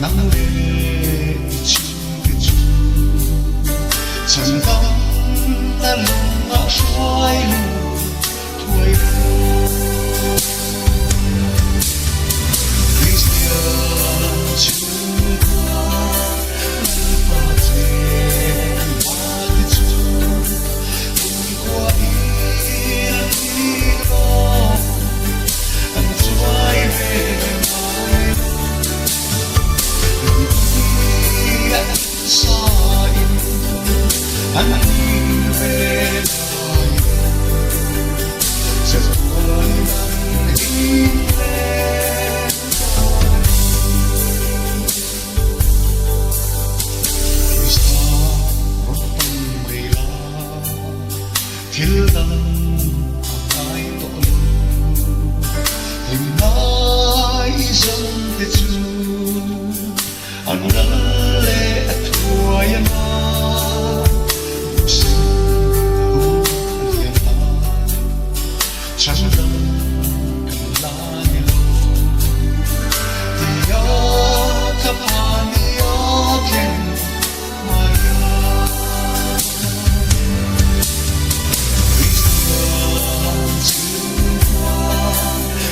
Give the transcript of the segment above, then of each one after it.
nắng lệ chiều chiều chẳng tâm ta lòng ngã xoay thuê anh nhìn về lại chợt buồn nắng in lên khi xa rót tâm mây lá thiên đàng ai tội hình ai dâng thế chu anh đã lệ thua yên chẳng tâm cần lá ni lô thì gió thấp hàn gió khen mai vì xưa chiều qua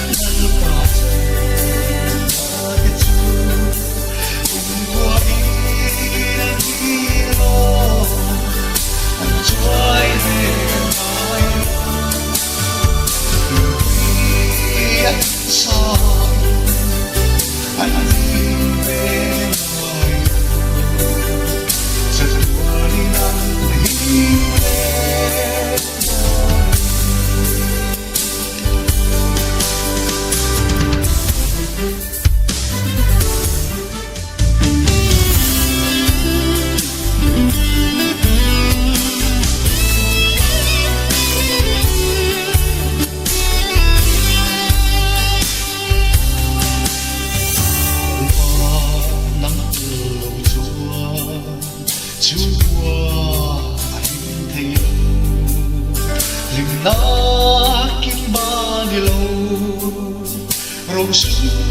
nắng tỏa trên lá chu cùng qua đi lo anh trôi về xa anh nhìn về ngoài chợt buồn nắng in lên chiều qua anh thấy rừng lá kim ba đi lâu rồng sương